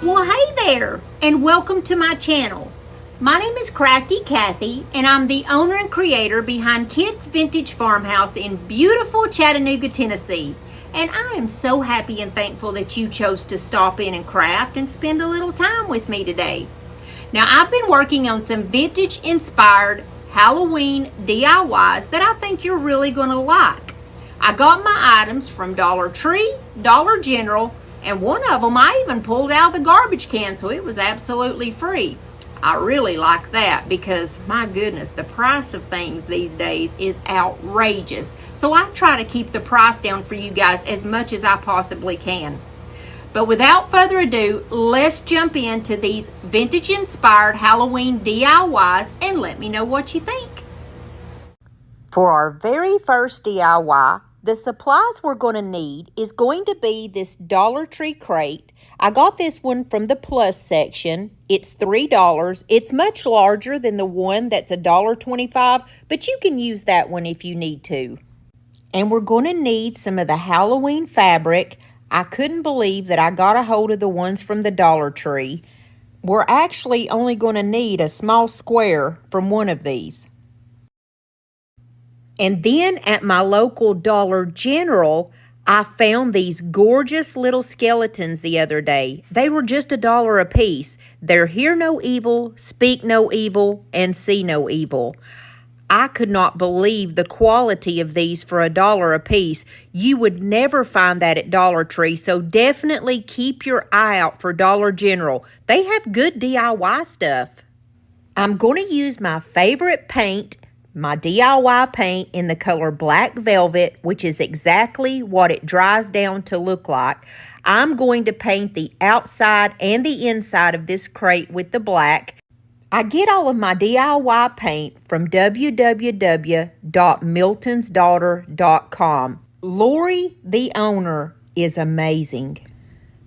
Well, hey there, and welcome to my channel. My name is Crafty Kathy, and I'm the owner and creator behind Kids Vintage Farmhouse in beautiful Chattanooga, Tennessee. And I am so happy and thankful that you chose to stop in and craft and spend a little time with me today. Now, I've been working on some vintage-inspired Halloween DIYs that I think you're really going to like. I got my items from Dollar Tree, Dollar General, and one of them I even pulled out of the garbage can, so it was absolutely free. I really like that because, my goodness, the price of things these days is outrageous. So I try to keep the price down for you guys as much as I possibly can. But without further ado, let's jump into these vintage-inspired Halloween DIYs and let me know what you think. For our very first DIY, the supplies we're going to need is going to be this Dollar Tree crate. I got this one from the plus section. It's $3. It's much larger than the one that's $1.25, but you can use that one if you need to. And we're going to need some of the Halloween fabric. I couldn't believe that I got a hold of the ones from the Dollar Tree. We're actually only going to need a small square from one of these. And then at my local Dollar General, I found these gorgeous little skeletons the other day. They were just $1 a piece. They're hear no evil, speak no evil, and see no evil. I could not believe the quality of these for $1 a piece. You would never find that at Dollar Tree, so definitely keep your eye out for Dollar General. They have good DIY stuff. I'm going to use my favorite paint, my DIY paint in the color Black Velvet, which is exactly what it dries down to look like. I'm going to paint the outside and the inside of this crate with the black. I get all of my DIY paint from www.miltonsdaughter.com. Lori, the owner, is amazing.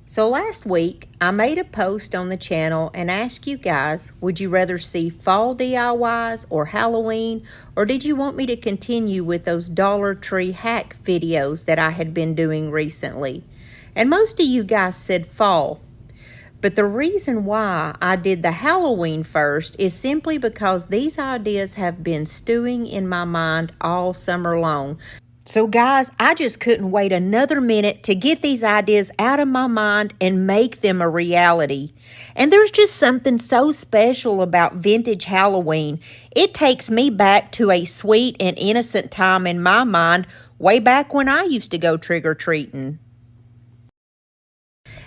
So last week, I made a post on the channel and asked you guys, would you rather see fall DIYs or Halloween, or did you want me to continue with those Dollar Tree hack videos that I had been doing recently? And most of you guys said fall. But the reason why I did the Halloween first is simply because these ideas have been stewing in my mind all summer long. So guys, I just couldn't wait another minute to get these ideas out of my mind and make them a reality. And there's just something so special about vintage Halloween. It takes me back to a sweet and innocent time in my mind, way back when I used to go trick-or-treating.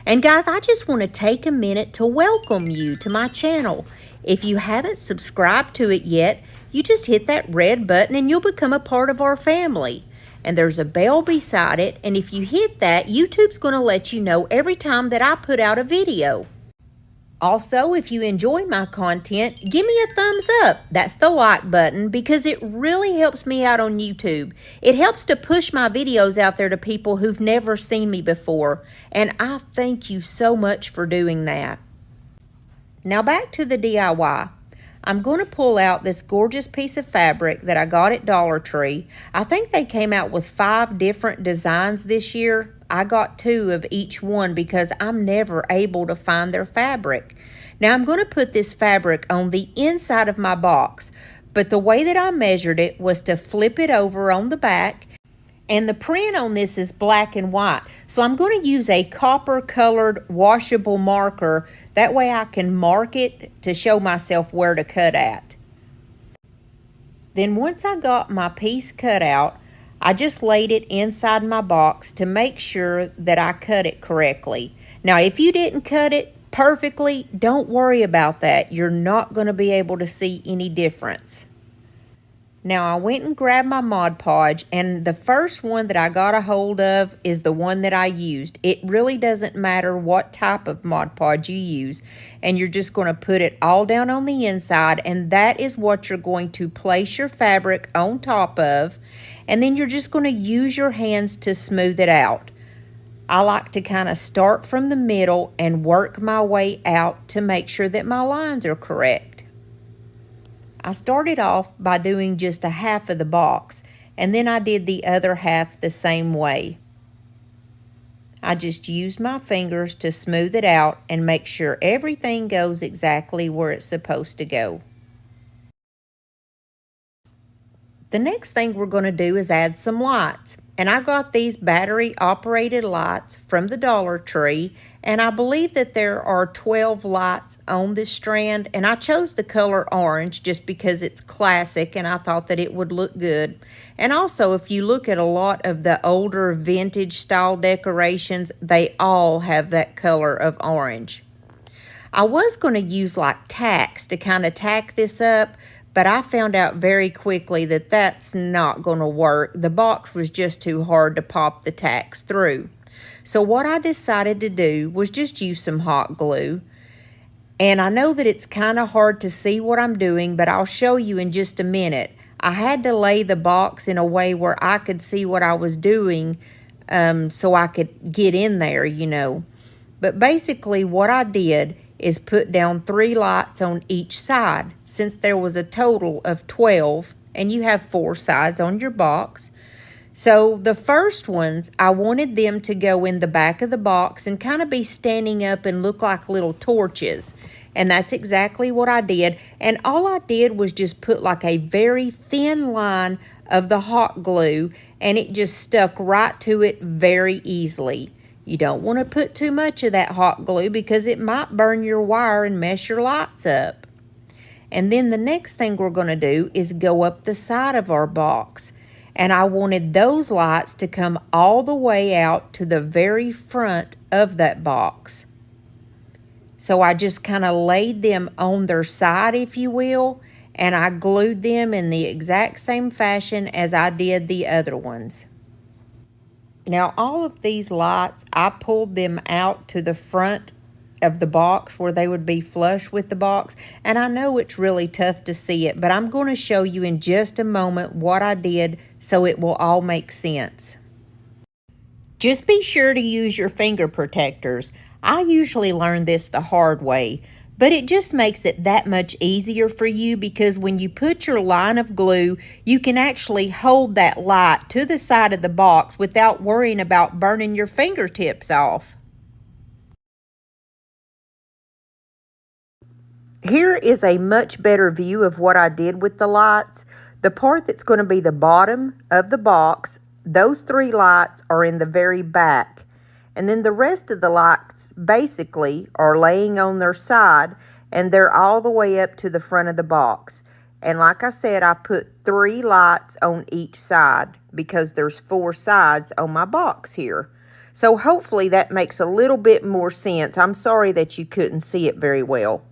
And guys, I just want to take a minute to welcome you to my channel. If you haven't subscribed to it yet, you just hit that red button and you'll become a part of our family. And there's a bell beside it, and if you hit that, YouTube's going to let you know every time that I put out a video. Also, if you enjoy my content, give me a thumbs up. That's the like button, because it really helps me out on YouTube. It helps to push my videos out there to people who've never seen me before, and I thank you so much for doing that. Now back to the DIY. I'm going to pull out this gorgeous piece of fabric that I got at Dollar Tree. I think they came out with 5 different designs this year. I got 2 of each one because I'm never able to find their fabric. Now I'm going to put this fabric on the inside of my box, but the way that I measured it was to flip it over on the back. And the print on this is black and white. So I'm going to use a copper colored washable marker. That way I can mark it to show myself where to cut at. Then once I got my piece cut out, I just laid it inside my box to make sure that I cut it correctly. Now if you didn't cut it perfectly, don't worry about that. You're not going to be able to see any difference. Now I went and grabbed my Mod Podge, and the first one that I got a hold of is the one that I used. It really doesn't matter what type of Mod Podge you use, and you're just going to put it all down on the inside, and that is what you're going to place your fabric on top of, and then you're just going to use your hands to smooth it out. I like to kind of start from the middle and work my way out to make sure that my lines are correct. I started off by doing just a half of the box, and then I did the other half the same way. I just use my fingers to smooth it out and make sure everything goes exactly where it's supposed to go. The next thing we're going to do is add some lights. And I got these battery operated lights from the Dollar Tree, and I believe that there are 12 lights on this strand, and I chose the color orange just because it's classic and I thought that it would look good. And also, if you look at a lot of the older vintage style decorations, they all have that color of orange. I was going to use like tacks to kind of tack this up, but I found out very quickly that that's not going to work. The box was just too hard to pop the tacks through. So what I decided to do was just use some hot glue. And I know that it's kind of hard to see what I'm doing, but I'll show you in just a minute. I had to lay the box in a way where I could see what I was doing so I could get in there, you know. But basically what I did is put down 3 lights on each side, since there was a total of 12 and you have 4 sides on your box. So the first ones, I wanted them to go in the back of the box and kind of be standing up and look like little torches. And that's exactly what I did. And all I did was just put like a very thin line of the hot glue, and it just stuck right to it very easily. You don't want to put too much of that hot glue because it might burn your wire and mess your lights up. And then the next thing we're going to do is go up the side of our box. And I wanted those lights to come all the way out to the very front of that box. So I just kind of laid them on their side, if you will, and I glued them in the exact same fashion as I did the other ones. Now, all of these lights, I pulled them out to the front of the box where they would be flush with the box. And I know it's really tough to see it, but I'm going to show you in just a moment what I did so it will all make sense. Just be sure to use your finger protectors. I usually learn this the hard way, but it just makes it that much easier for you because when you put your line of glue, you can actually hold that light to the side of the box without worrying about burning your fingertips off. Here is a much better view of what I did with the lights. The part that's going to be the bottom of the box, those 3 lights are in the very back. And then the rest of the lights basically are laying on their side, and they're all the way up to the front of the box. And like I said, I put 3 lights on each side because there's 4 sides on my box here. So hopefully that makes a little bit more sense. I'm sorry that you couldn't see it very well.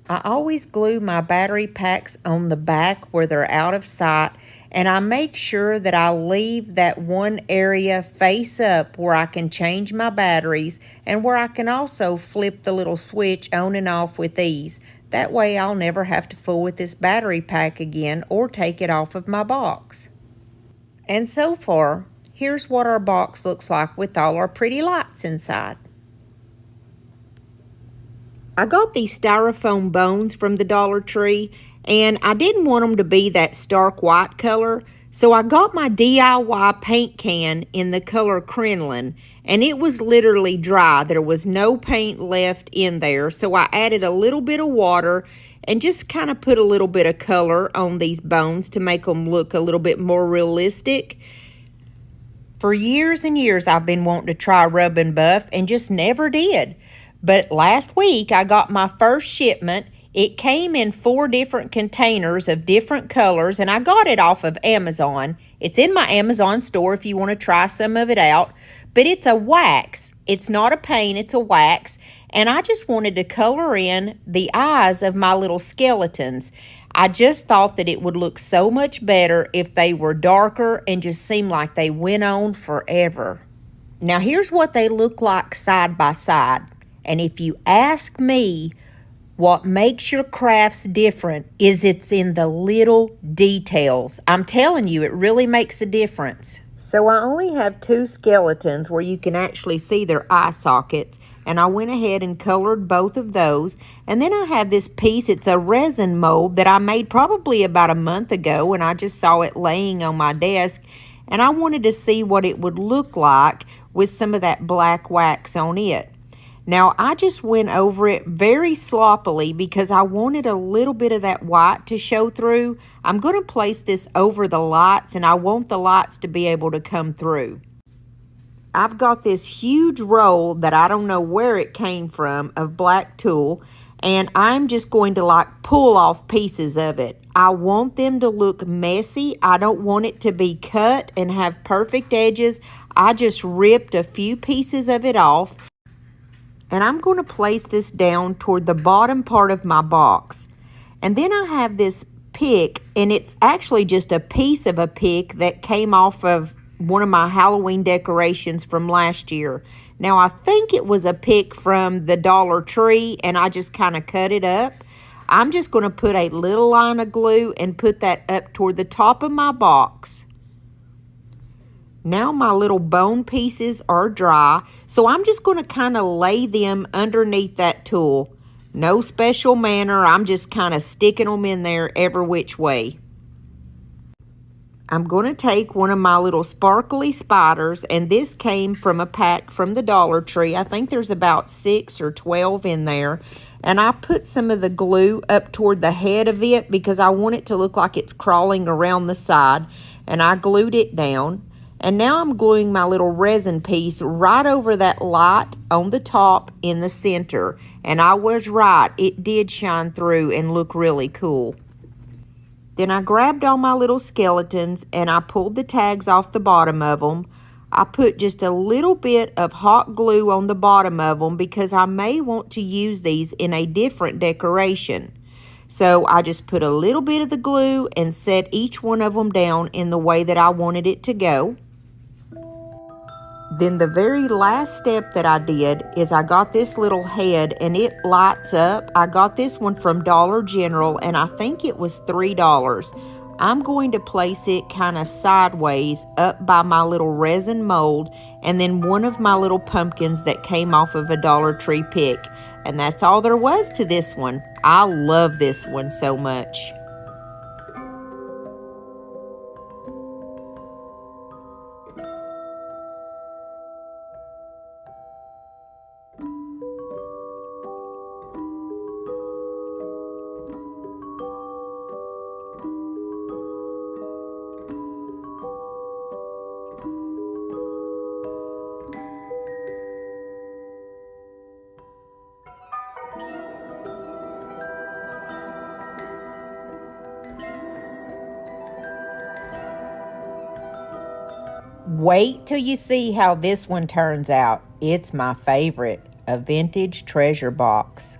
I always glue my battery packs on the back where they're out of sight, and I make sure that I leave that one area face up where I can change my batteries and where I can also flip the little switch on and off with ease. That way I'll never have to fool with this battery pack again or take it off of my box. And so far, here's what our box looks like with all our pretty lights inside. I got these styrofoam bones from the Dollar Tree, and I didn't want them to be that stark white color, so I got my DIY paint can in the color crinoline, and it was literally dry. There was no paint left in there, so I added a little bit of water and just kind of put a little bit of color on these bones to make them look a little bit more realistic. For years and years, I've been wanting to try rub and buff and just never did. But last week, I got my first shipment. It came in 4 different containers of different colors, and I got it off of Amazon. It's in my Amazon store if you want to try some of it out. But it's a wax. It's not a paint, it's a wax. And I just wanted to color in the eyes of my little skeletons. I just thought that it would look so much better if they were darker and just seemed like they went on forever. Now, here's what they look like side by side. And if you ask me, what makes your crafts different is it's in the little details. I'm telling you, it really makes a difference. So I only have 2 skeletons where you can actually see their eye sockets. And I went ahead and colored both of those. And then I have this piece, it's a resin mold that I made probably about a month ago, and I just saw it laying on my desk. and I wanted to see what it would look like with some of that black wax on it. Now, I just went over it very sloppily because I wanted a little bit of that white to show through. I'm going to place this over the lights, and I want the lights to be able to come through. I've got this huge roll that I don't know where it came from of black tulle, and I'm just going to like pull off pieces of it. I want them to look messy. I don't want it to be cut and have perfect edges. I just ripped a few pieces of it off. And I'm going to place this down toward the bottom part of my box. And then I have this pick, and it's actually just a piece of a pick that came off of one of my Halloween decorations from last year. Now, I think it was a pick from the Dollar Tree, and I just kind of cut it up. I'm just going to put a little line of glue and put that up toward the top of my box. Now my little bone pieces are dry, so I'm just going to kind of lay them underneath that tulle. No special manner, I'm just kind of sticking them in there every which way. I'm going to take one of my little sparkly spiders, and this came from a pack from the Dollar Tree. I think there's about 6 or 12 in there. And I put some of the glue up toward the head of it because I want it to look like it's crawling around the side. And I glued it down. And now I'm gluing my little resin piece right over that light on the top in the center. And I was right, it did shine through and look really cool. Then I grabbed all my little skeletons and I pulled the tags off the bottom of them. I put just a little bit of hot glue on the bottom of them because I may want to use these in a different decoration. So I just put a little bit of the glue and set each one of them down in the way that I wanted it to go. Then the very last step that I did is I got this little head and it lights up. I got this one from Dollar General and I think it was $3. I'm going to place it kind of sideways up by my little resin mold and then one of my little pumpkins that came off of a Dollar Tree pick. And that's all there was to this one. I love this one so much. Wait till you see how this one turns out. It's my favorite, a vintage treasure box.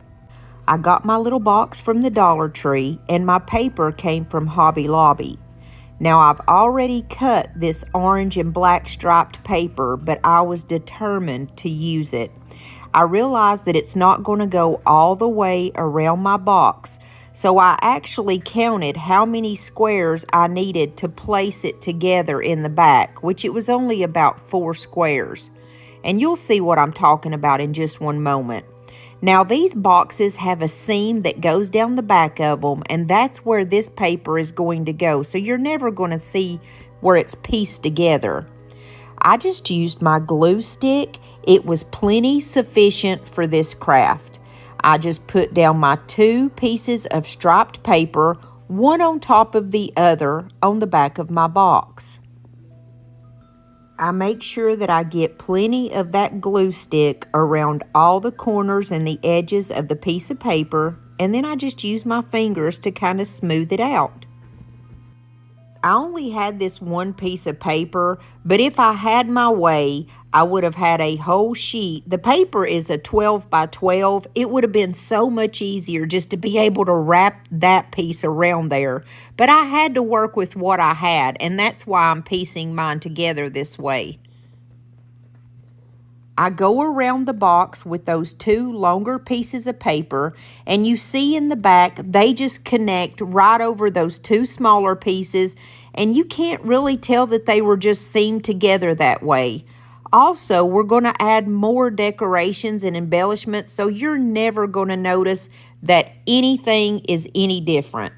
I got my little box from the Dollar Tree and my paper came from Hobby Lobby. Now I've already cut this orange and black striped paper, but I was determined to use it. I realized that it's not going to go all the way around my box, so I actually counted how many squares I needed to place it together in the back, which it was only about 4 squares. And you'll see what I'm talking about in just one moment. Now these boxes have a seam that goes down the back of them, and that's where this paper is going to go, so you're never going to see where it's pieced together. I just used my glue stick. It was plenty sufficient for this craft. I just put down my 2 pieces of striped paper, one on top of the other on the back of my box. I make sure that I get plenty of that glue stick around all the corners and the edges of the piece of paper, and then I just use my fingers to kind of smooth it out. I only had this one piece of paper, but if I had my way, I would have had a whole sheet. The paper is a 12 by 12. It would have been so much easier just to be able to wrap that piece around there. But I had to work with what I had, and that's why I'm piecing mine together this way. I go around the box with those 2 longer pieces of paper, and you see in the back, they just connect right over those 2 smaller pieces, and you can't really tell that they were just seamed together that way. Also, we're going to add more decorations and embellishments, so you're never going to notice that anything is any different.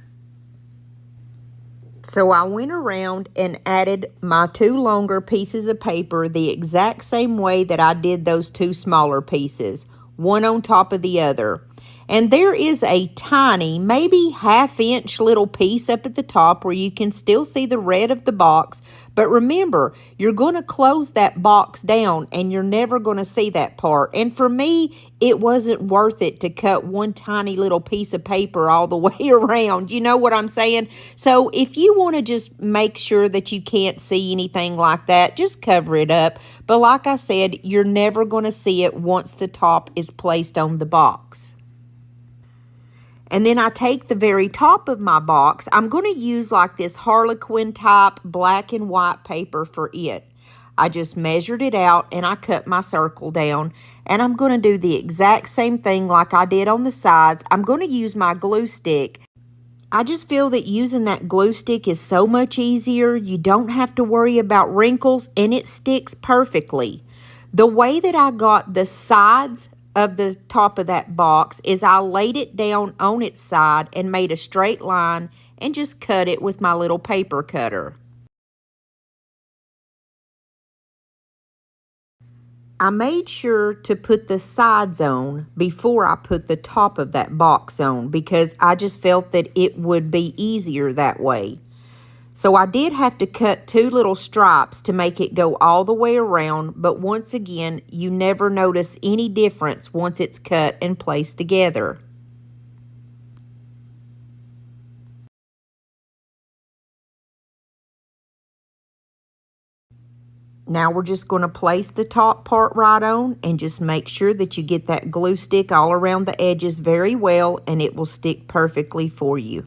So I went around and added my 2 longer pieces of paper the exact same way that I did those 2 smaller pieces, one on top of the other. And there is a tiny, maybe half-inch little piece up at the top where you can still see the red of the box. But remember, you're going to close that box down and you're never going to see that part. And for me, it wasn't worth it to cut one tiny little piece of paper all the way around. You know what I'm saying? So if you want to just make sure that you can't see anything like that, just cover it up. But like I said, you're never going to see it once the top is placed on the box. And then I take the very top of my box. I'm going to use like this Harlequin type black and white paper for it. I just measured it out and I cut my circle down. And I'm going to do the exact same thing like I did on the sides. I'm going to use my glue stick. I just feel that using that glue stick is so much easier. You don't have to worry about wrinkles and it sticks perfectly. The way that I got the sides of the top of that box is I laid it down on its side and made a straight line and just cut it with my little paper cutter. I made sure to put the sides on before I put the top of that box on because I just felt that it would be easier that way. So I did have to cut 2 little stripes to make it go all the way around, but once again, you never notice any difference once it's cut and placed together. Now we're just going to place the top part right on and just make sure that you get that glue stick all around the edges very well and it will stick perfectly for you.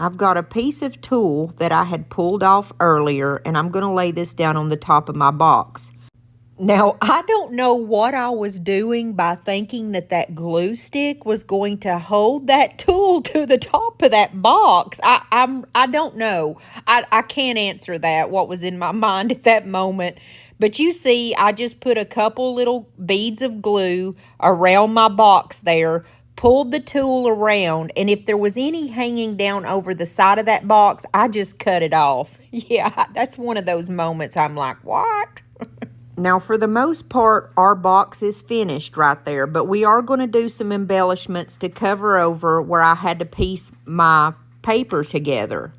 I've got a piece of tulle that I had pulled off earlier and I'm going to lay this down on the top of my box. Now, I don't know what I was doing by thinking that that glue stick was going to hold that tulle to the top of that box. I don't know. I can't answer that, what was in my mind at that moment. But you see, I just put a couple little beads of glue around my box there, pulled the tulle around, and if there was any hanging down over the side of that box, I just cut it off. Yeah, that's one of those moments I'm like, what? Now, for the most part, our box is finished right there, but we are going to do some embellishments to cover over where I had to piece my paper together.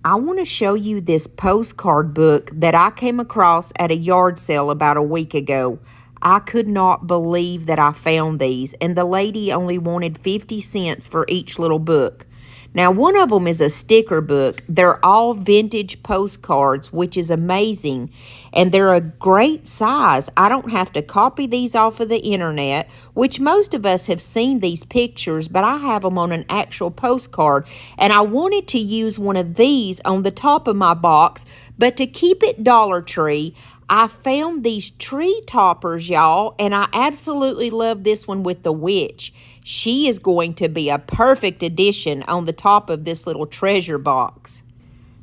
I want to show you this postcard book that I came across at a yard sale about a week ago. I could not believe that I found these, and the lady only wanted 50 cents for each little book. Now, one of them is a sticker book. They're all vintage postcards, which is amazing, and they're a great size. I don't have to copy these off of the internet, which most of us have seen these pictures, but I have them on an actual postcard, and I wanted to use one of these on the top of my box, but to keep it Dollar Tree, I found these tree toppers, y'all, and I absolutely love this one with the witch. She is going to be a perfect addition on the top of this little treasure box.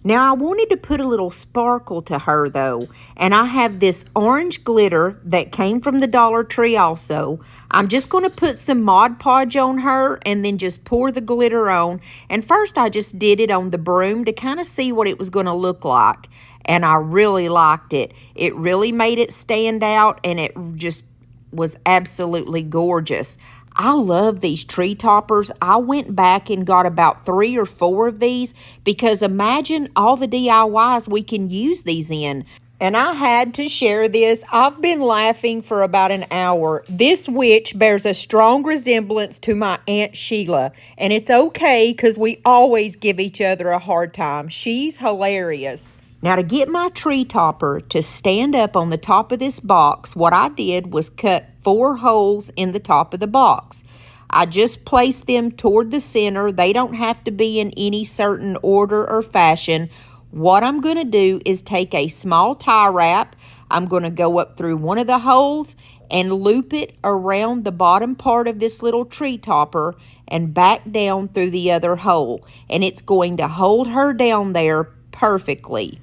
Now, I wanted to put a little sparkle to her, though, and I have this orange glitter that came from the Dollar Tree also. I'm just going to put some Mod Podge on her and then just pour the glitter on. And first, I just did it on the broom to kind of see what it was going to look like. And I really liked it. It really made it stand out, and it just was absolutely gorgeous. I love these tree toppers. I went back and got about 3 or 4 of these because imagine all the DIYs we can use these in. And I had to share this. I've been laughing for about an hour. This witch bears a strong resemblance to my Aunt Sheila. And it's okay because we always give each other a hard time. She's hilarious. Now, to get my tree topper to stand up on the top of this box, what I did was cut 4 holes in the top of the box. I just placed them toward the center. They don't have to be in any certain order or fashion. What I'm going to do is take a small tie wrap. I'm going to go up through one of the holes and loop it around the bottom part of this little tree topper and back down through the other hole. And it's going to hold her down there perfectly.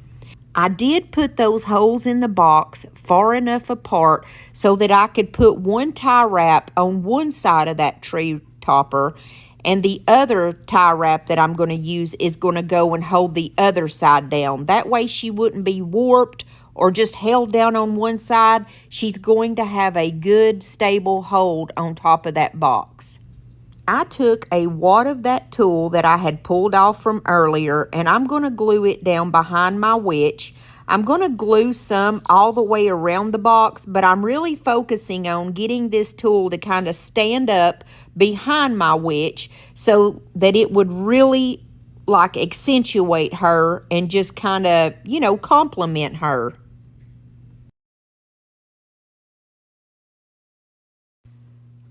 I did put those holes in the box far enough apart so that I could put one tie wrap on one side of that tree topper And the other tie wrap that I'm going to use is going to go and hold the other side down. That way she wouldn't be warped or just held down on one side. She's going to have a good stable hold on top of that box. I took a wad of that tulle that I had pulled off from earlier, and I'm going to glue it down behind my witch. I'm going to glue some all the way around the box, but I'm really focusing on getting this tulle to kind of stand up behind my witch so that it would really like accentuate her and just kind of, complement her.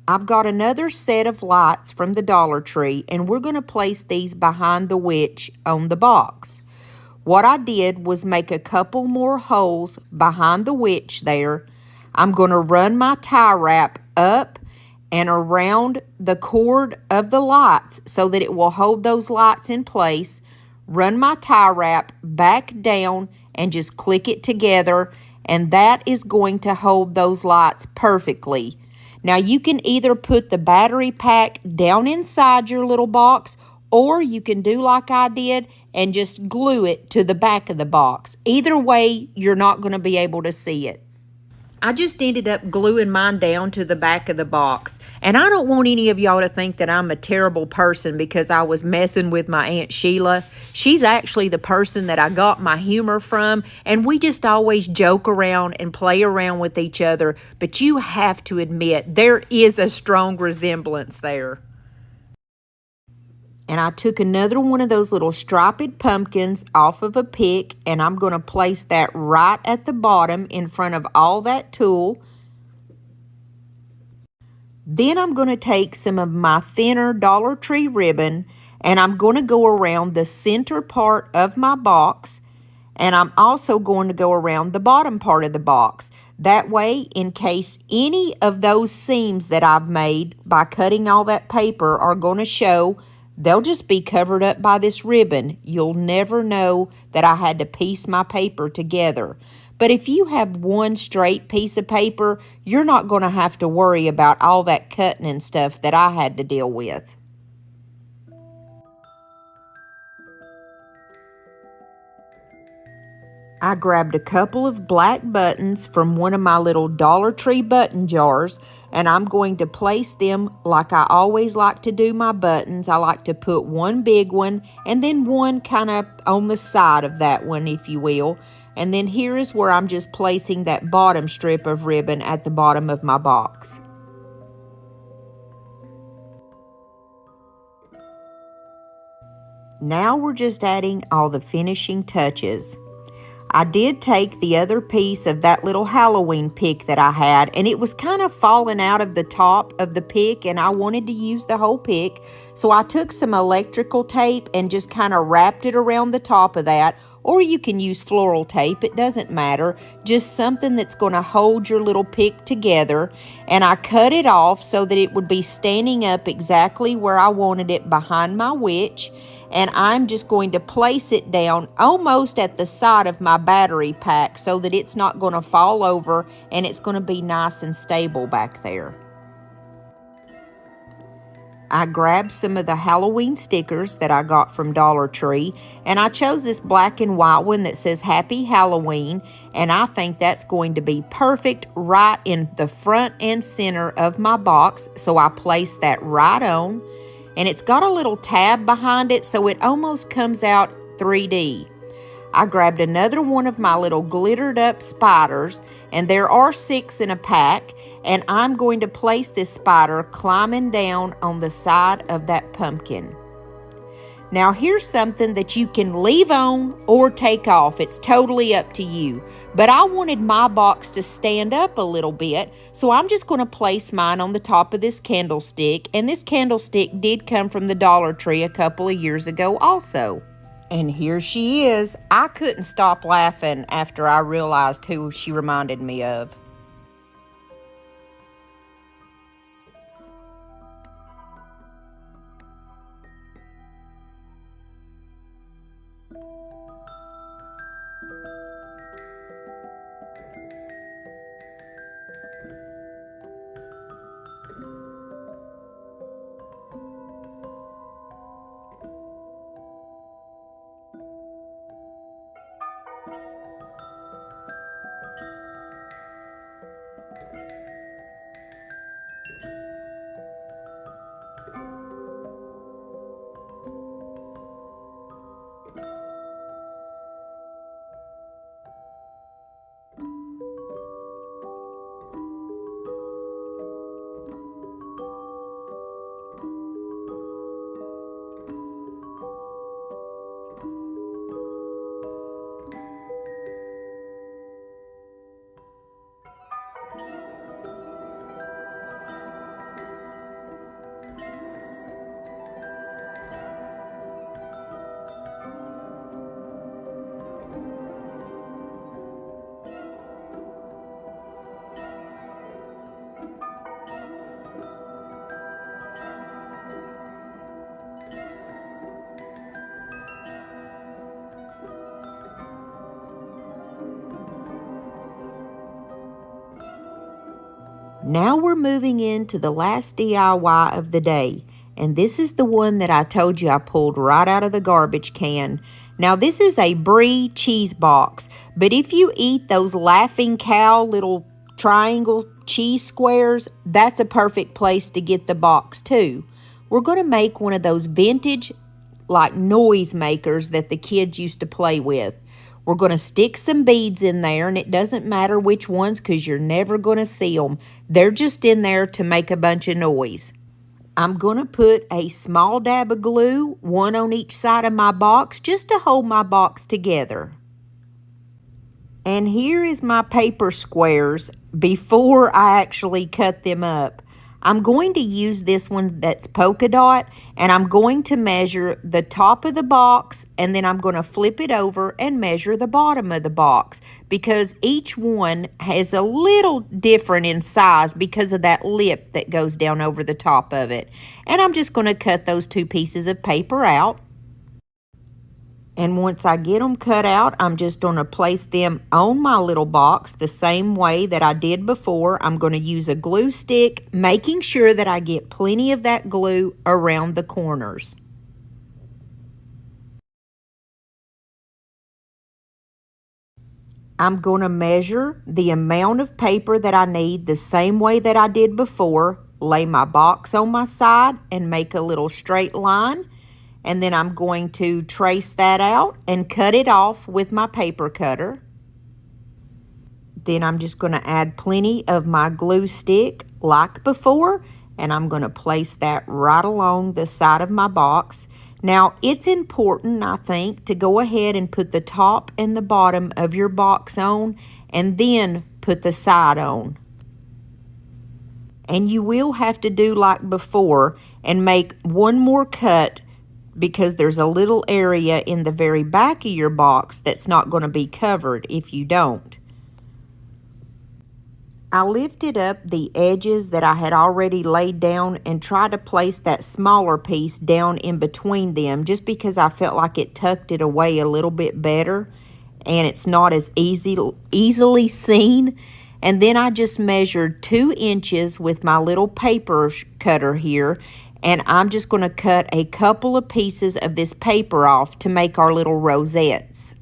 I've got another set of lights from the Dollar Tree, and we're going to place these behind the witch on the box. What I did was make a couple more holes behind the witch there. I'm going to run my tie wrap up and around the cord of the lights so that it will hold those lights in place. Run my tie wrap back down and just click it together, and that is going to hold those lights perfectly. Now you can either put the battery pack down inside your little box, or you can do like I did and just glue it to the back of the box. Either way, you're not going to be able to see it. I just ended up gluing mine down to the back of the box. And I don't want any of y'all to think that I'm a terrible person because I was messing with my Aunt Sheila. She's actually the person that I got my humor from, and we just always joke around and play around with each other. But you have to admit, there is a strong resemblance there. And I took another one of those little striped pumpkins off of a pick, and I'm going to place that right at the bottom in front of all that tulle. Then I'm going to take some of my thinner Dollar Tree ribbon, and I'm going to go around the center part of my box, and I'm also going to go around the bottom part of the box. That way, in case any of those seams that I've made by cutting all that paper are going to show, they'll just be covered up by this ribbon. You'll never know that I had to piece my paper together. But if you have one straight piece of paper, you're not going to have to worry about all that cutting and stuff that I had to deal with. I grabbed a couple of black buttons from one of my little Dollar Tree button jars, and I'm going to place them like I always like to do my buttons. I like to put one big one and then one kind of on the side of that one, if you will. And then here is where I'm just placing that bottom strip of ribbon at the bottom of my box. Now we're just adding all the finishing touches. I did take the other piece of that little Halloween pick that I had, and it was kind of falling out of the top of the pick, and I wanted to use the whole pick. So I took some electrical tape and just kind of wrapped it around the top of that, or you can use floral tape, it doesn't matter. Just something that's going to hold your little pick together. And I cut it off so that it would be standing up exactly where I wanted it behind my witch. And I'm just going to place it down almost at the side of my battery pack so that it's not going to fall over and it's going to be nice and stable back there. I grabbed some of the Halloween stickers that I got from Dollar Tree, and I chose this black and white one that says Happy Halloween, and I think that's going to be perfect right in the front and center of my box, so I placed that right on. And it's got a little tab behind it, so it almost comes out 3D. I grabbed another one of my little glittered up spiders, and there are 6 in a pack, and I'm going to place this spider climbing down on the side of that pumpkin. Now here's something that you can leave on or take off. It's totally up to you. But I wanted my box to stand up a little bit, so I'm just going to place mine on the top of this candlestick. And this candlestick did come from the Dollar Tree a couple of years ago also. And here she is. I couldn't stop laughing after I realized who she reminded me of. Now we're moving into the last DIY of the day, and this is the one that I told you I pulled right out of the garbage can. Now this is a brie cheese box, but if you eat those Laughing Cow little triangle cheese squares, that's a perfect place to get the box too. We're going to make one of those vintage like noisemakers that the kids used to play with. We're going to stick some beads in there, and it doesn't matter which ones because you're never going to see them. They're just in there to make a bunch of noise. I'm going to put a small dab of glue, one on each side of my box, just to hold my box together. And here is my paper squares before I actually cut them up. I'm going to use this one that's polka dot, and I'm going to measure the top of the box, and then I'm going to flip it over and measure the bottom of the box because each one has a little different in size because of that lip that goes down over the top of it. And I'm just going to cut those two pieces of paper out. And once I get them cut out, I'm just going to place them on my little box the same way that I did before. I'm going to use a glue stick, making sure that I get plenty of that glue around the corners. I'm going to measure the amount of paper that I need the same way that I did before. Lay my box on my side and make a little straight line. And then I'm going to trace that out and cut it off with my paper cutter. Then I'm just going to add plenty of my glue stick like before, and I'm going to place that right along the side of my box. Now, it's important, I think, to go ahead and put the top and the bottom of your box on, and then put the side on. And you will have to do like before and make one more cut because there's a little area in the very back of your box that's not going to be covered if you don't. I lifted up the edges that I had already laid down and tried to place that smaller piece down in between them just because I felt like it tucked it away a little bit better and it's not as easily seen. And then I just measured 2 inches with my little paper cutter here, and I'm just going to cut a couple of pieces of this paper off to make our little rosettes.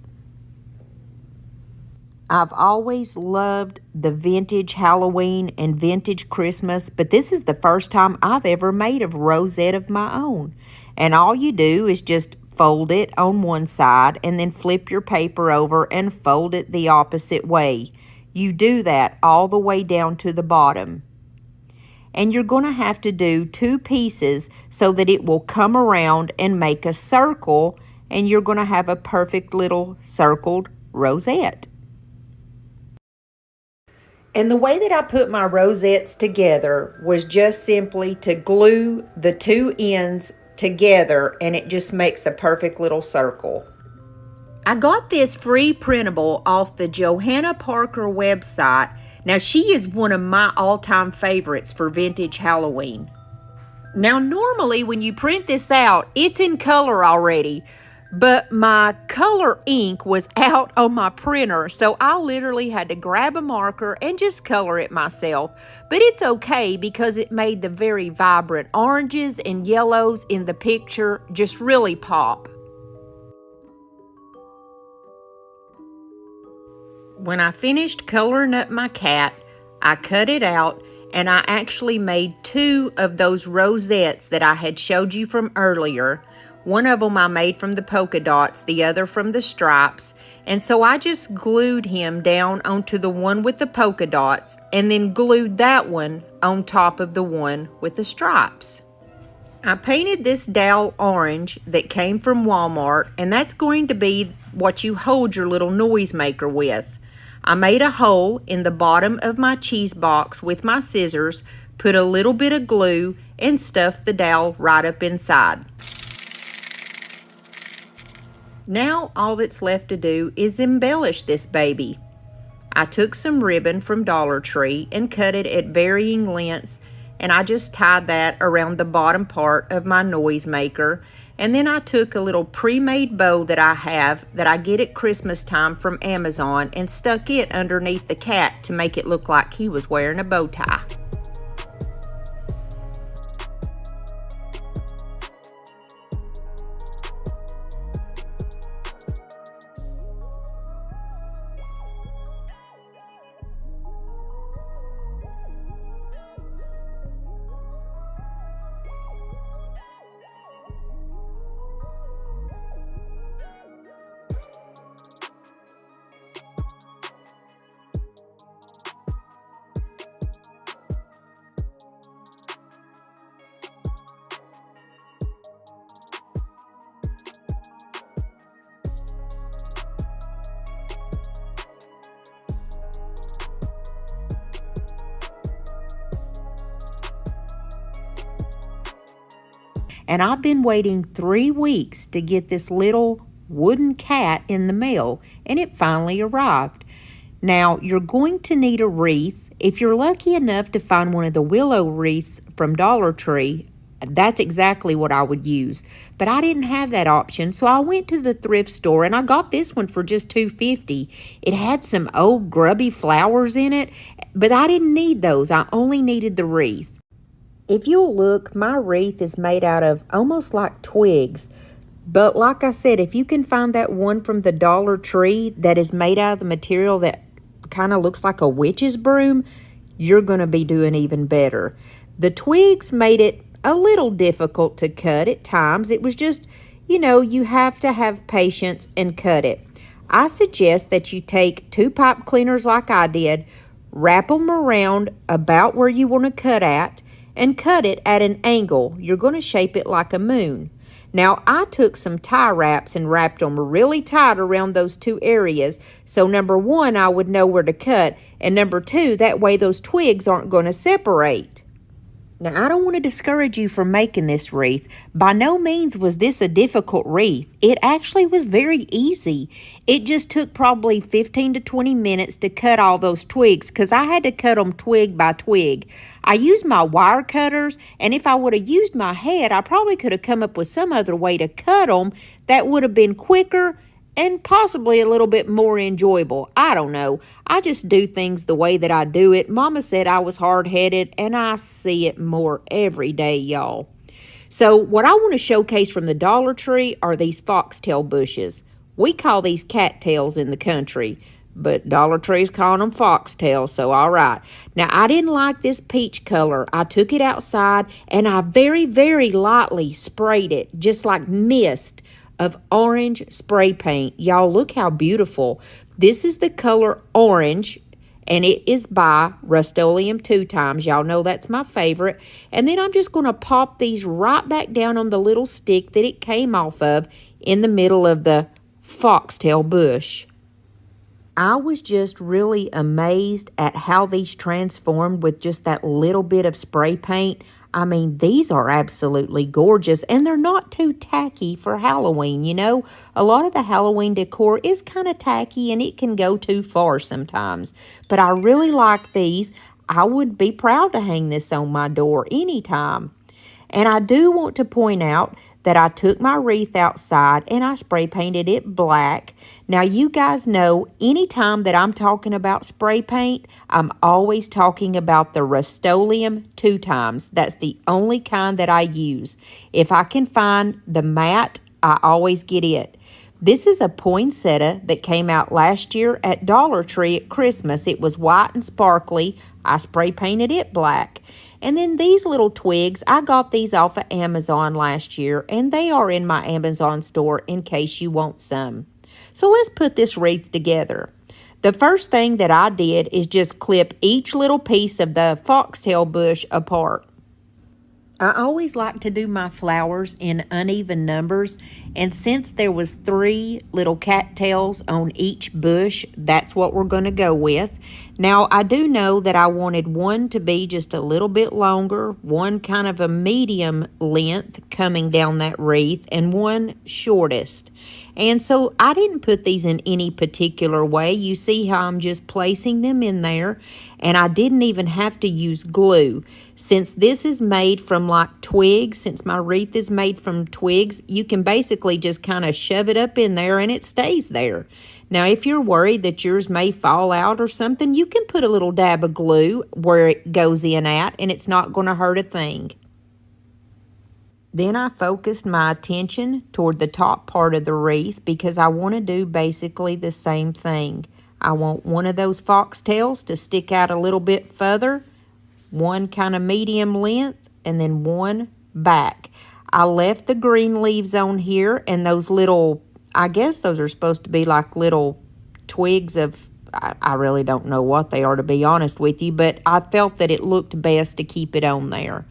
I've always loved the vintage Halloween and vintage Christmas, but this is the first time I've ever made a rosette of my own. And all you do is just fold it on one side and then flip your paper over and fold it the opposite way. You do that all the way down to the bottom. And you're going to have to do 2 pieces so that it will come around and make a circle, and you're going to have a perfect little circled rosette. And the way that I put my rosettes together was just simply to glue the 2 ends together, and it just makes a perfect little circle. I got this free printable off the Johanna Parker website. Now, she is one of my all-time favorites for vintage Halloween. Now, normally when you print this out, it's in color already, but my color ink was out on my printer, so I literally had to grab a marker and just color it myself. But it's okay because it made the very vibrant oranges and yellows in the picture just really pop. When I finished coloring up my cat, I cut it out, and I actually made 2 of those rosettes that I had showed you from earlier. One of them I made from the polka dots, the other from the stripes. And so I just glued him down onto the one with the polka dots and then glued that one on top of the one with the stripes. I painted this dowel orange that came from Walmart, and that's going to be what you hold your little noisemaker with. I made a hole in the bottom of my cheese box with my scissors, put a little bit of glue, and stuffed the dowel right up inside. Now all that's left to do is embellish this baby. I took some ribbon from Dollar Tree and cut it at varying lengths, and I just tied that around the bottom part of my noisemaker. And then I took a little pre-made bow that I have that I get at Christmas time from Amazon and stuck it underneath the cat to make it look like he was wearing a bow tie. and I've been waiting 3 weeks to get this little wooden cat in the mail, and it finally arrived. Now, you're going to need a wreath. If you're lucky enough to find one of the willow wreaths from Dollar Tree, that's exactly what I would use. But I didn't have that option, so I went to the thrift store and I got this one for just $2.50. It had some old grubby flowers in it, but I didn't need those. I only needed the wreath. If you'll look, my wreath is made out of almost like twigs. But like I said, if you can find that one from the Dollar Tree that is made out of the material that kind of looks like a witch's broom, you're going to be doing even better. The twigs made it a little difficult to cut at times. It was just, you have to have patience and cut it. I suggest that you take 2 pipe cleaners like I did, wrap them around about where you want to cut at, and cut it at an angle. You're going to shape it like a moon. Now, I took some tie wraps and wrapped them really tight around those 2 areas. So number 1, I would know where to cut. And number 2, that way those twigs aren't going to separate. Now, I don't want to discourage you from making this wreath. By no means was this a difficult wreath. It actually was very easy. It just took probably 15 to 20 minutes to cut all those twigs because I had to cut them twig by twig. I used my wire cutters, and if I would have used my head, I probably could have come up with some other way to cut them that would have been quicker and possibly a little bit more enjoyable. I don't know. I just do things the way that I do it. Mama said I was hard-headed, and I see it more every day, y'all. So what I want to showcase from the Dollar Tree are these foxtail bushes. We call these cattails in the country, but Dollar Tree's calling them foxtails, so all right. Now, I didn't like this peach color. I took it outside, and I very, very lightly sprayed it, just like mist of orange spray paint. Y'all, look how beautiful. This is the color orange, and it is by Rust-Oleum 2 times. Y'all know that's my favorite. And then I'm just going to pop these right back down on the little stick that it came off of in the middle of the foxtail bush. I was just really amazed at how these transformed with just that little bit of spray paint. I mean, these are absolutely gorgeous, and they're not too tacky for Halloween, A lot of the Halloween decor is kind of tacky, and it can go too far sometimes. But I really like these. I would be proud to hang this on my door anytime. And I do want to point out that I took my wreath outside and I spray painted it black. Now, you guys know anytime that I'm talking about spray paint, I'm always talking about the Rust-Oleum 2 times. That's the only kind that I use. If I can find the matte, I always get it. This is a poinsettia that came out last year at Dollar Tree at Christmas. It was white and sparkly. I spray painted it black. And then these little twigs, I got these off of Amazon last year, and they are in my Amazon store in case you want some. So let's put this wreath together. The first thing that I did is just clip each little piece of the foxtail bush apart. I always like to do my flowers in uneven numbers, and since there was 3 little cattails on each bush, that's what we're going to go with. Now, I do know that I wanted one to be just a little bit longer, one kind of a medium length coming down that wreath, and one shortest. And so I didn't put these in any particular way. You see how I'm just placing them in there, and I didn't even have to use glue. Since this is made from like twigs, since my wreath is made from twigs, you can basically just kind of shove it up in there and it stays there. Now, if you're worried that yours may fall out or something, you can put a little dab of glue where it goes in at, and it's not going to hurt a thing. Then I focused my attention toward the top part of the wreath because I want to do basically the same thing. I want one of those foxtails to stick out a little bit further, one kind of medium length, and then one back. I left the green leaves on here, and those little, I guess those are supposed to be like little twigs of, I really don't know what they are, to be honest with you, but I felt that it looked best to keep it on there.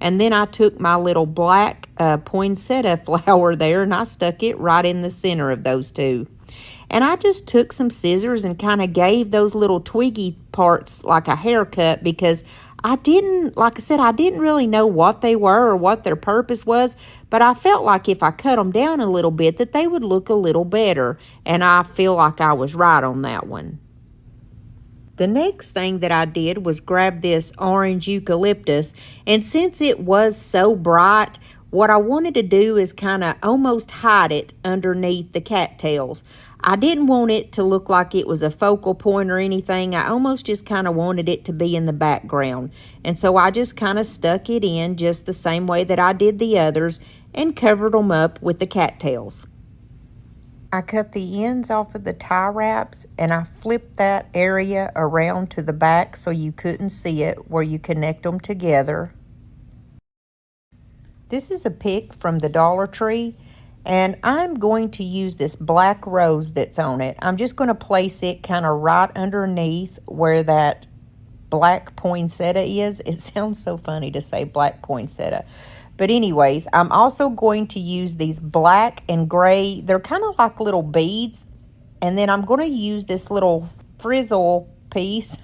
And then I took my little black poinsettia flower there, and I stuck it right in the center of those 2. And I just took some scissors and kind of gave those little twiggy parts like a haircut, because I didn't, like I said, I didn't really know what they were or what their purpose was, but I felt like if I cut them down a little bit that they would look a little better, and I feel like I was right on that one. The next thing that I did was grab this orange eucalyptus, and since it was so bright, what I wanted to do is kind of almost hide it underneath the cattails. I didn't want it to look like it was a focal point or anything. I almost just kind of wanted it to be in the background. And so I just kind of stuck it in just the same way that I did the others and covered them up with the cattails. I cut the ends off of the tie wraps and I flipped that area around to the back so you couldn't see it where you connect them together. This is a pick from the Dollar Tree, and I'm going to use this black rose that's on it. I'm just going to place it kind of right underneath where that black poinsettia is. It sounds so funny to say black poinsettia. But anyways, I'm also going to use these black and gray. They're kind of like little beads. And then I'm going to use this little frizzle piece,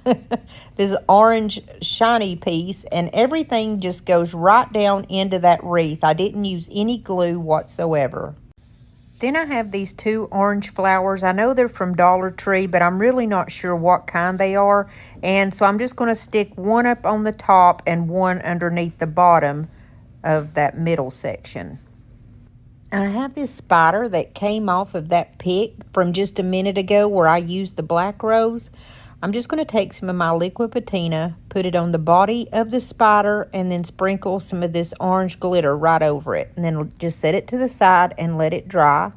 this orange shiny piece, and everything just goes right down into that wreath. I didn't use any glue whatsoever. Then I have these two orange flowers. I know they're from Dollar Tree, but I'm really not sure what kind they are. And so I'm just going to stick one up on the top and one underneath the bottom of that middle section. I have this spider that came off of that pick from just a minute ago where I used the black rose. I'm just going to take some of my liquid patina, put it on the body of the spider, and then sprinkle some of this orange glitter right over it. And then just set it to the side and let it dry.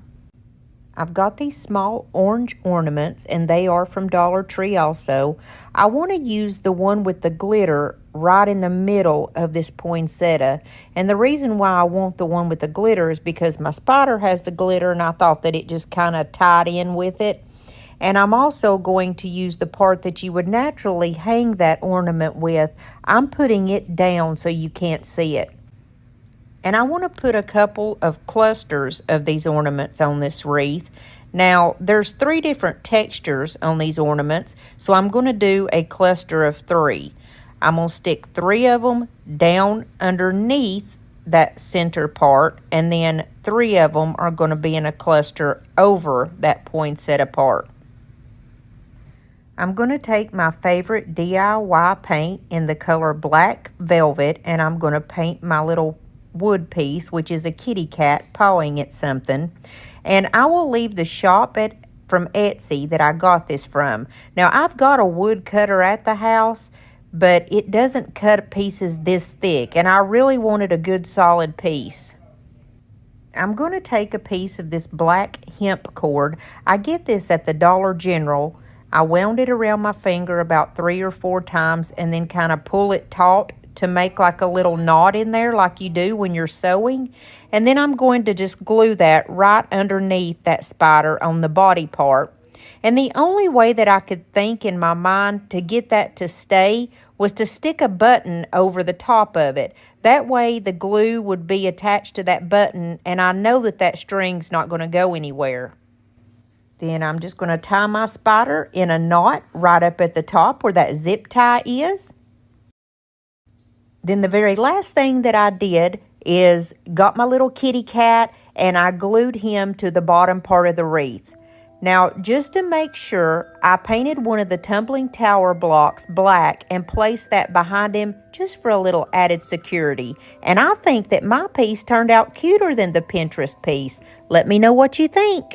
I've got these small orange ornaments, and they are from Dollar Tree also. I want to use the one with the glitter right in the middle of this poinsettia. And the reason why I want the one with the glitter is because my spider has the glitter, and I thought that it just kind of tied in with it. And I'm also going to use the part that you would naturally hang that ornament with. I'm putting it down so you can't see it. And I want to put a couple of clusters of these ornaments on this wreath. Now, there's 3 different textures on these ornaments, so I'm going to do a cluster of 3. I'm going to stick 3 of them down underneath that center part, and then 3 of them are going to be in a cluster over that poinsettia part. I'm going to take my favorite DIY paint in the color Black Velvet, and I'm going to paint my little wood piece, which is a kitty cat pawing at something. And I will leave the shop from Etsy that I got this from. Now, I've got a wood cutter at the house, but it doesn't cut pieces this thick, and I really wanted a good solid piece. I'm going to take a piece of this black hemp cord. I get this at the Dollar General. I wound it around my finger about 3 or 4 times and then kind of pull it taut to make like a little knot in there like you do when you're sewing. And then I'm going to just glue that right underneath that spider on the body part. And the only way that I could think in my mind to get that to stay was to stick a button over the top of it. That way the glue would be attached to that button, and I know that that string's not going to go anywhere. Then I'm just going to tie my spider in a knot right up at the top where that zip tie is. Then the very last thing that I did is got my little kitty cat and I glued him to the bottom part of the wreath. Now, just to make sure, I painted one of the tumbling tower blocks black and placed that behind him just for a little added security. And I think that my piece turned out cuter than the Pinterest piece. Let me know what you think.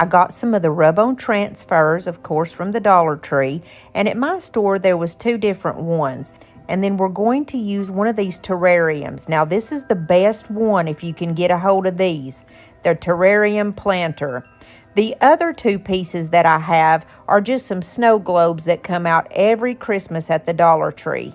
I got some of the rub-on transfers, of course, from the Dollar Tree, and at my store there was 2 different ones. And then we're going to use one of these terrariums. Now, this is the best one if you can get a hold of these. They're terrarium planter. The other two pieces that I have are just some snow globes that come out every Christmas at the Dollar Tree.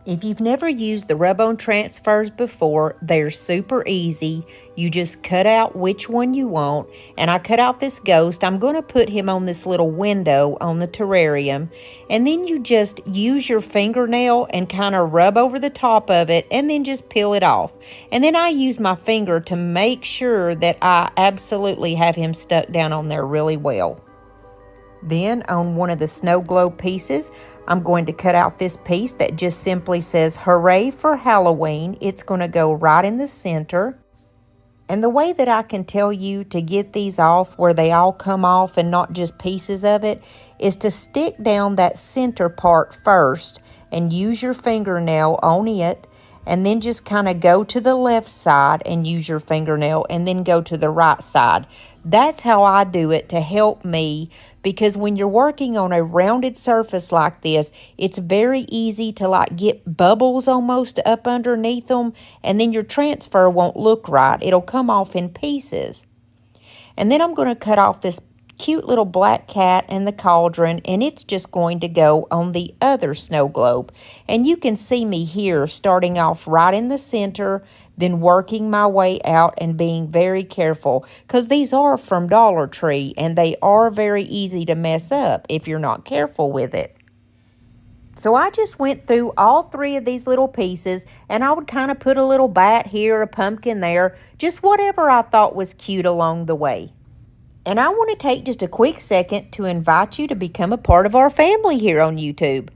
If you've never used the rub-on transfers before, they're super easy. You just cut out which one you want. And I cut out this ghost. I'm going to put him on this little window on the terrarium. And then you just use your fingernail and kind of rub over the top of it and then just peel it off. And then I use my finger to make sure that I absolutely have him stuck down on there really well. Then on one of the snow globe pieces, I'm going to cut out this piece that just simply says, "Hooray for Halloween." It's going to go right in the center. And the way that I can tell you to get these off where they all come off and not just pieces of it is to stick down that center part first and use your fingernail on it, and then just kind of go to the left side and use your fingernail and then go to the right side. That's how I do it to help me, because when you're working on a rounded surface like this, it's very easy to like get bubbles almost up underneath them, and then your transfer won't look right. It'll come off in pieces. And then I'm going to cut off this cute little black cat and the cauldron, and it's just going to go on the other snow globe. And you can see me here starting off right in the center, then working my way out and being very careful, because these are from Dollar Tree and they are very easy to mess up if you're not careful with it. So I just went through all three of these little pieces, and I would kind of put a little bat here, a pumpkin there, just whatever I thought was cute along the way. And I want to take just a quick second to invite you to become a part of our family here on YouTube.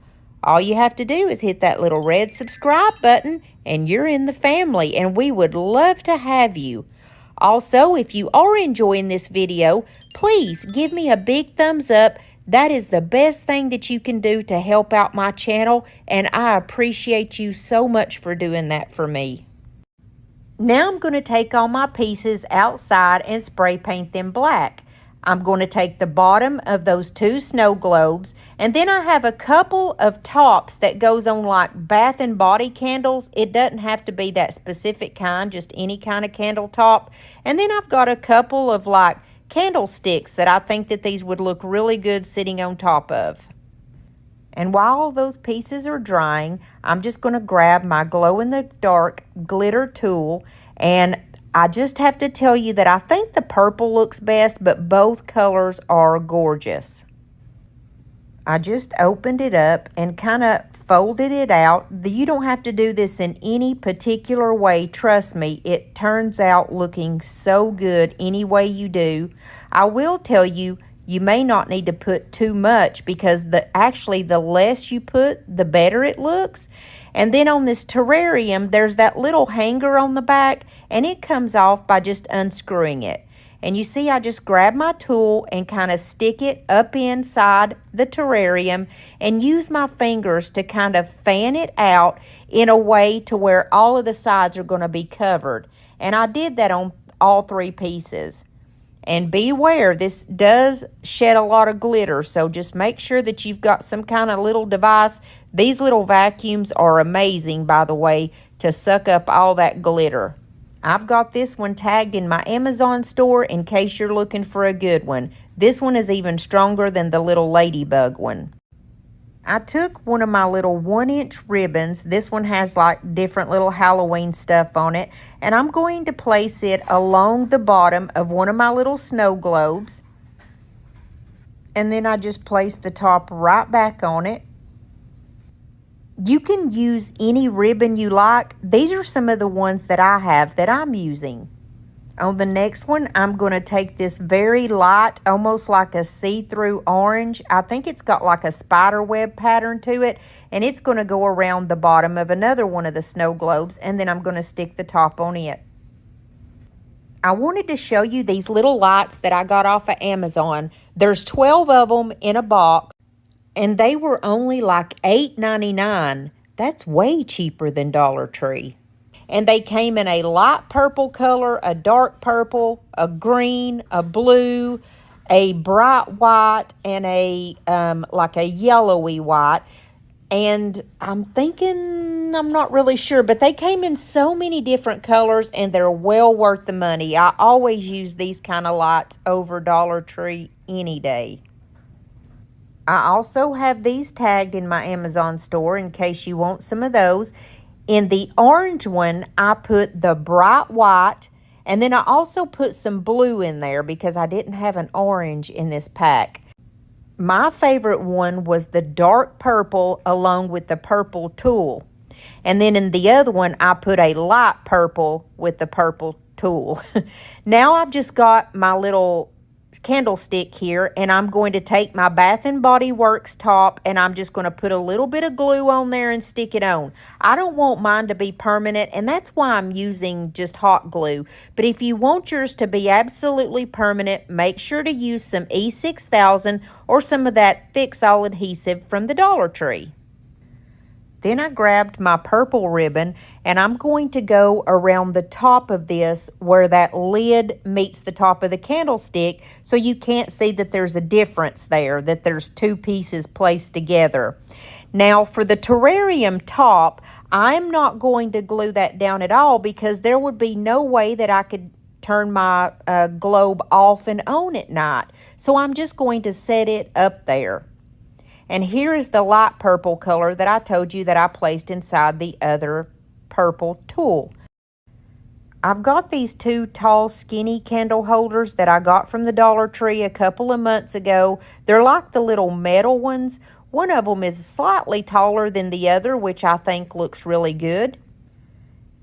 All you have to do is hit that little red subscribe button and you're in the family, and we would love to have you. Also, if you are enjoying this video, please give me a big thumbs up. That is the best thing that you can do to help out my channel, and I appreciate you so much for doing that for me. Now I'm going to take all my pieces outside and spray paint them black. I'm going to take the bottom of those two snow globes, and then I have a couple of tops that goes on like bath and body candles. It doesn't have to be that specific kind, just any kind of candle top. And then I've got a couple of like candlesticks that I think that these would look really good sitting on top of. And while those pieces are drying, I'm just going to grab my glow-in-the-dark glitter tool. And I just have to tell you that I think the purple looks best, but both colors are gorgeous. I just opened it up and kind of folded it out. You don't have to do this in any particular way. Trust me, it turns out looking so good any way you do. I will tell you, you may not need to put too much, because actually the less you put, the better it looks. And then on this terrarium, there's that little hanger on the back, and it comes off by just unscrewing it. And you see, I just grab my tool and kind of stick it up inside the terrarium and use my fingers to kind of fan it out in a way to where all of the sides are going to be covered. And I did that on all three pieces. And beware, this does shed a lot of glitter, so just make sure that you've got some kind of little device. These little vacuums are amazing, by the way, to suck up all that glitter. I've got this one tagged in my Amazon store in case you're looking for a good one. This one is even stronger than the little ladybug one. I took one of my little 1-inch ribbons. This one has like different little Halloween stuff on it. And I'm going to place it along the bottom of one of my little snow globes. And then I just place the top right back on it. You can use any ribbon you like. These are some of the ones that I have that I'm using. On the next one, I'm going to take this very light, almost like a see-through orange. I think it's got like a spider web pattern to it, and it's going to go around the bottom of another one of the snow globes, and then I'm going to stick the top on it. I wanted to show you these little lights that I got off of Amazon. There's 12 of them in a box, and they were only like $8.99. That's way cheaper than Dollar Tree. And they came in a light purple color, a dark purple, a green, a blue, a bright white, and a like a yellowy white. And I'm thinking, I'm not really sure, but they came in so many different colors and they're well worth the money. I always use these kind of lights over Dollar Tree any day. I also have these tagged in my Amazon store in case you want some of those. In the orange one, I put the bright white, and then I also put some blue in there because I didn't have an orange in this pack. My favorite one was the dark purple along with the purple tulle. And then in the other one, I put a light purple with the purple tulle. Now I've just got my little candlestick here, and I'm going to take my Bath and Body Works top, and I'm just going to put a little bit of glue on there and stick it on. I don't want mine to be permanent, and that's why I'm using just hot glue. But if you want yours to be absolutely permanent, make sure to use some E6000 or some of that fix-all adhesive from the Dollar Tree. Then I grabbed my purple ribbon, and I'm going to go around the top of this where that lid meets the top of the candlestick, so you can't see that there's a difference there, that there's two pieces placed together. Now for the terrarium top, I'm not going to glue that down at all because there would be no way that I could turn my globe off and on at night. So I'm just going to set it up there. And here is the light purple color that I told you that I placed inside the other purple tulle. I've got these two tall, skinny candle holders that I got from the Dollar Tree a couple of months ago. They're like the little metal ones. One of them is slightly taller than the other, which I think looks really good.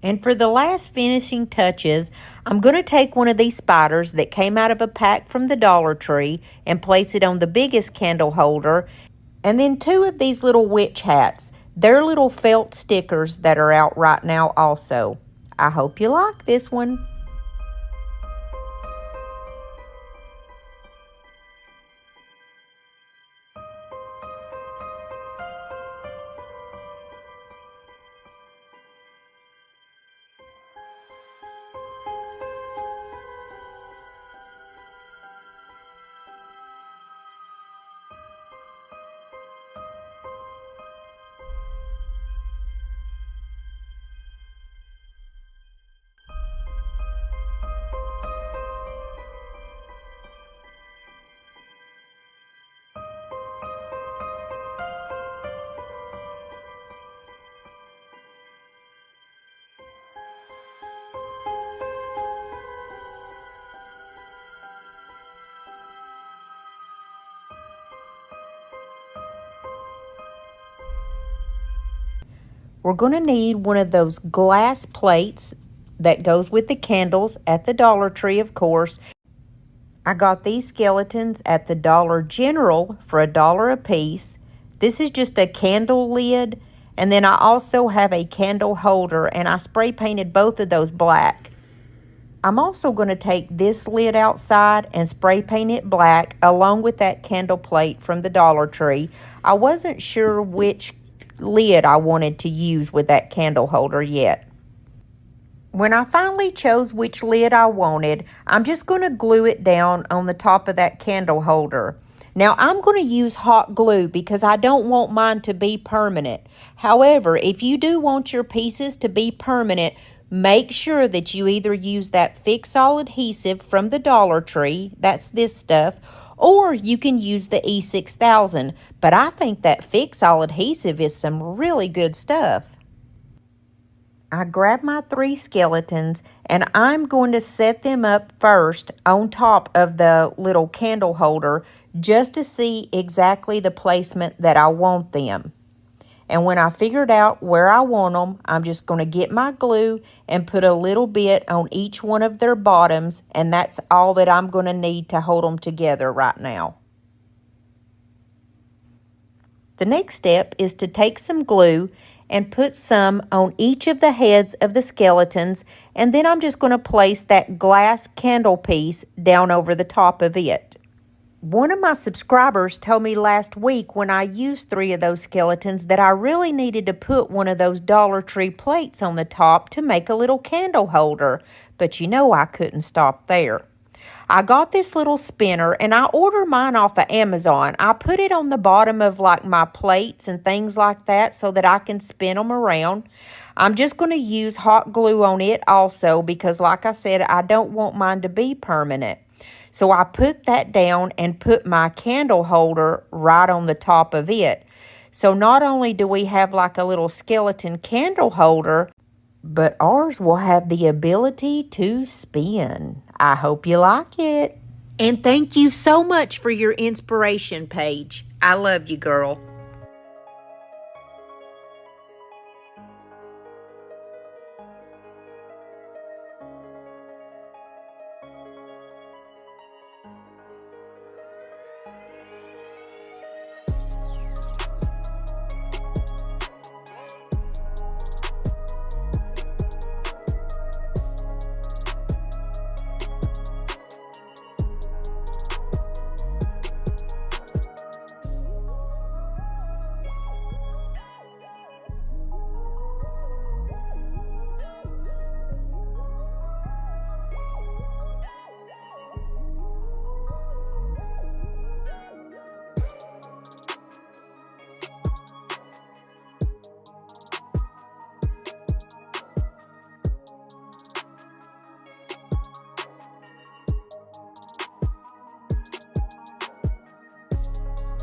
And for the last finishing touches, I'm going to take one of these spiders that came out of a pack from the Dollar Tree and place it on the biggest candle holder. And then two of these little witch hats. They're little felt stickers that are out right now also. I hope you like this one. We're going to need one of those glass plates that goes with the candles at the Dollar Tree, of course. I got these skeletons at the Dollar General for $1 a piece. This is just a candle lid, and then I also have a candle holder, and I spray painted both of those black. I'm also going to take this lid outside and spray paint it black along with that candle plate from the Dollar Tree. I wasn't sure which lid I wanted to use with that candle holder yet. When I finally chose which lid I wanted, I'm just going to glue it down on the top of that candle holder. Now I'm going to use hot glue because I don't want mine to be permanent. However, if you do want your pieces to be permanent, make sure that you either use that fix-all adhesive from the Dollar Tree, that's this stuff, or you can use the E6000, but I think that fix-all adhesive is some really good stuff. I grab my 3 skeletons and I'm going to set them up first on top of the little candle holder just to see exactly the placement that I want them. And when I figured out where I want them, I'm just going to get my glue and put a little bit on each one of their bottoms, and that's all that I'm going to need to hold them together right now. The next step is to take some glue and put some on each of the heads of the skeletons, and then I'm just going to place that glass candle piece down over the top of it. One of my subscribers told me last week when I used 3 of those skeletons that I really needed to put one of those Dollar Tree plates on the top to make a little candle holder, but you know I couldn't stop there. I got this little spinner and I ordered mine off of Amazon. I put it on the bottom of like my plates and things like that so that I can spin them around. I'm just going to use hot glue on it also because like I said, I don't want mine to be permanent. So I put that down and put my candle holder right on the top of it. So not only do we have like a little skeleton candle holder, but ours will have the ability to spin. I hope you like it. And thank you so much for your inspiration, Paige. I love you, girl.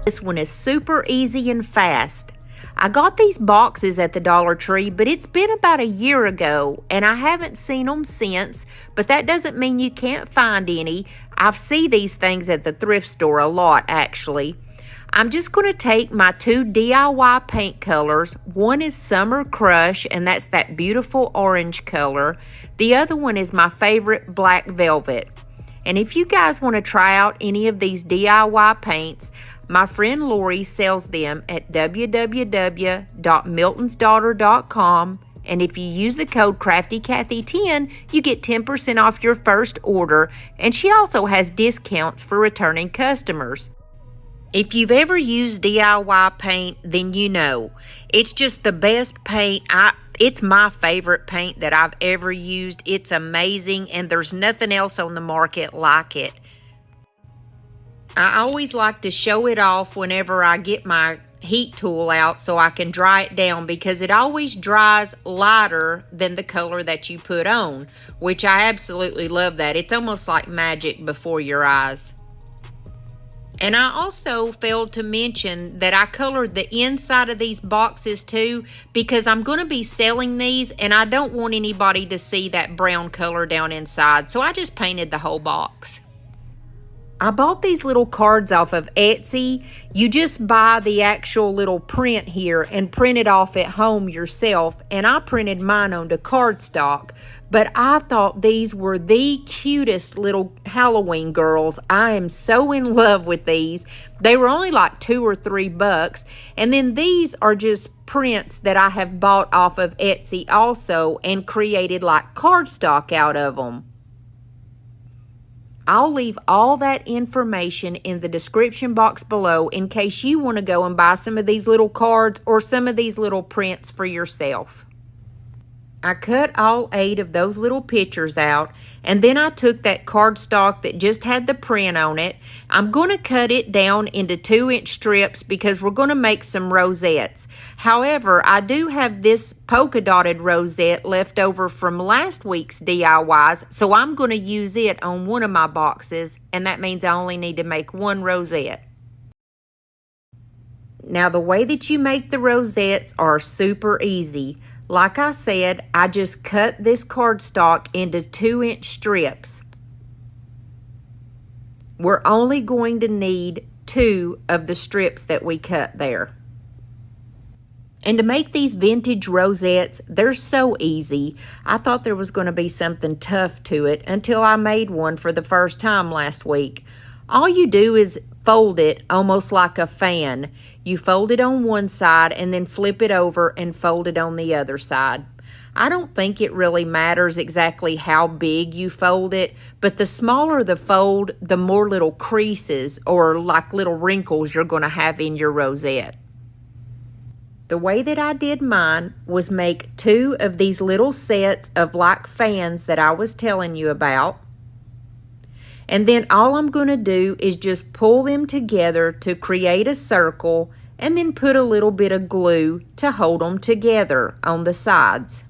This one is super easy and fast. I got these boxes at the Dollar Tree, but it's been about a year ago, and I haven't seen them since, but that doesn't mean you can't find any. I see these things at the thrift store a lot, actually. I'm just going to take my two DIY paint colors. One is Summer Crush, and that's that beautiful orange color. The other one is my favorite Black Velvet. And if you guys want to try out any of these DIY paints, my friend Lori sells them at www.miltonsdaughter.com, and if you use the code CraftyCathy10, you get 10% off your first order, and she also has discounts for returning customers. If you've ever used DIY paint, then you know. It's just the best paint. It's my favorite paint that I've ever used. It's amazing, and there's nothing else on the market like it. I always like to show it off whenever I get my heat tool out so I can dry it down because it always dries lighter than the color that you put on, which I absolutely love that. It's almost like magic before your eyes. And I also failed to mention that I colored the inside of these boxes too because I'm going to be selling these and I don't want anybody to see that brown color down inside. So I just painted the whole box. I bought these little cards off of Etsy. You just buy the actual little print here and print it off at home yourself. And I printed mine onto cardstock. But I thought these were the cutest little Halloween girls. I am so in love with these. They were only like $2 or $3. And then these are just prints that I have bought off of Etsy also and created like cardstock out of them. I'll leave all that information in the description box below in case you want to go and buy some of these little cards or some of these little prints for yourself. I cut all 8 of those little pictures out, and then I took that cardstock that just had the print on it. I'm going to cut it down into 2-inch strips because we're going to make some rosettes. However, I do have this polka dotted rosette left over from last week's DIYs, so I'm going to use it on one of my boxes, and that means I only need to make 1 rosette. Now, the way that you make the rosettes are super easy. Like I said, I just cut this cardstock into 2-inch strips. We're only going to need 2 of the strips that we cut there. And to make these vintage rosettes, they're so easy. I thought there was going to be something tough to it until I made one for the first time last week. All you do is fold it almost like a fan. You fold it on one side and then flip it over and fold it on the other side. I don't think it really matters exactly how big you fold it, but the smaller the fold, the more little creases or like little wrinkles you're going to have in your rosette. The way that I did mine was make 2 of these little sets of like fans that I was telling you about. And then all I'm going to do is just pull them together to create a circle and then put a little bit of glue to hold them together on the sides.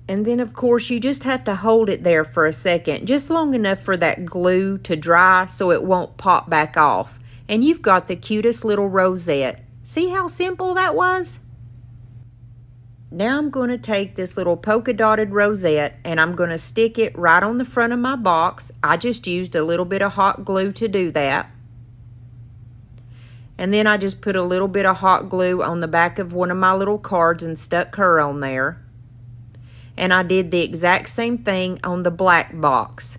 And then of course you just have to hold it there for a second, just long enough for that glue to dry so it won't pop back off. And you've got the cutest little rosette. See how simple that was? Now I'm going to take this little polka dotted rosette and I'm going to stick it right on the front of my box. I just used a little bit of hot glue to do that. And then I just put a little bit of hot glue on the back of one of my little cards and stuck her on there. And I did the exact same thing on the black box.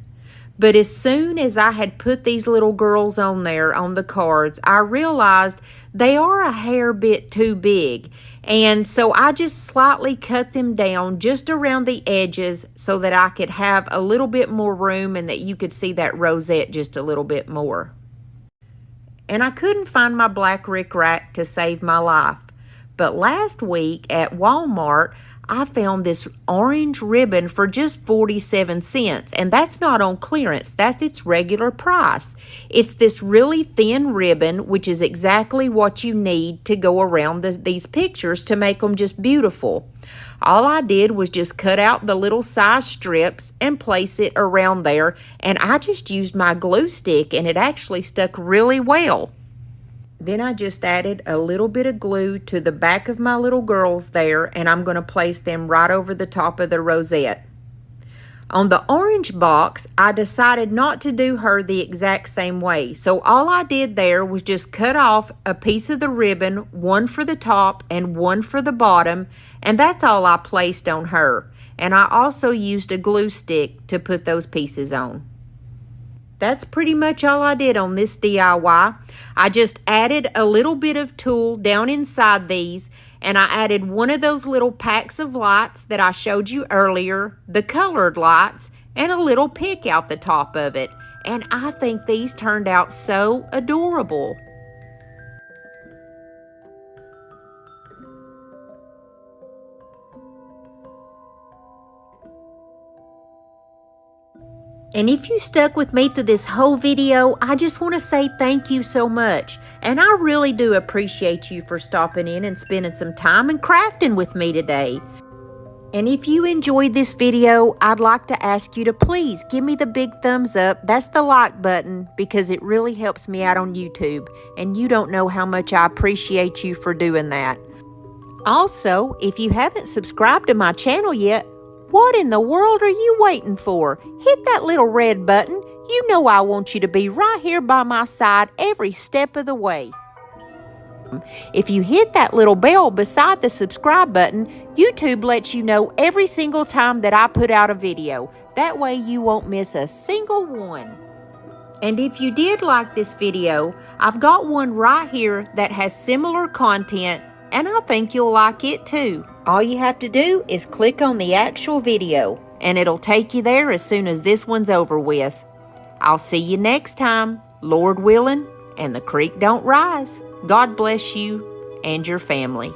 But as soon as I had put these little girls on there on the cards, I realized they are a hair bit too big. And so I just slightly cut them down just around the edges so that I could have a little bit more room and that you could see that rosette just a little bit more. And I couldn't find my black rickrack to save my life. But last week at Walmart, I found this orange ribbon for just 47 cents, and that's not on clearance, that's its regular price. It's this really thin ribbon, which is exactly what you need to go around these pictures to make them just beautiful. All I did was just cut out the little size strips and place it around there, and I just used my glue stick and it actually stuck really well. Then I just added a little bit of glue to the back of my little girls there, and I'm going to place them right over the top of the rosette. On the orange box, I decided not to do her the exact same way. So all I did there was just cut off a piece of the ribbon, one for the top and one for the bottom, and that's all I placed on her. And I also used a glue stick to put those pieces on. That's pretty much all I did on this DIY. I just added a little bit of tulle down inside these, and I added one of those little packs of lights that I showed you earlier, the colored lights, and a little pick out the top of it. And I think these turned out so adorable. And if you stuck with me through this whole video, I just want to say thank you so much. And I really do appreciate you for stopping in and spending some time and crafting with me today. And if you enjoyed this video, I'd like to ask you to please give me the big thumbs up. That's the like button, because it really helps me out on YouTube. And you don't know how much I appreciate you for doing that. Also, if you haven't subscribed to my channel yet, what in the world are you waiting for? Hit that little red button. You know I want you to be right here by my side every step of the way. If you hit that little bell beside the subscribe button, YouTube lets you know every single time that I put out a video. That way you won't miss a single one. And if you did like this video, I've got one right here that has similar content, and I think you'll like it too. All you have to do is click on the actual video, and it'll take you there as soon as this one's over with. I'll see you next time, Lord willing, and the creek don't rise. God bless you and your family.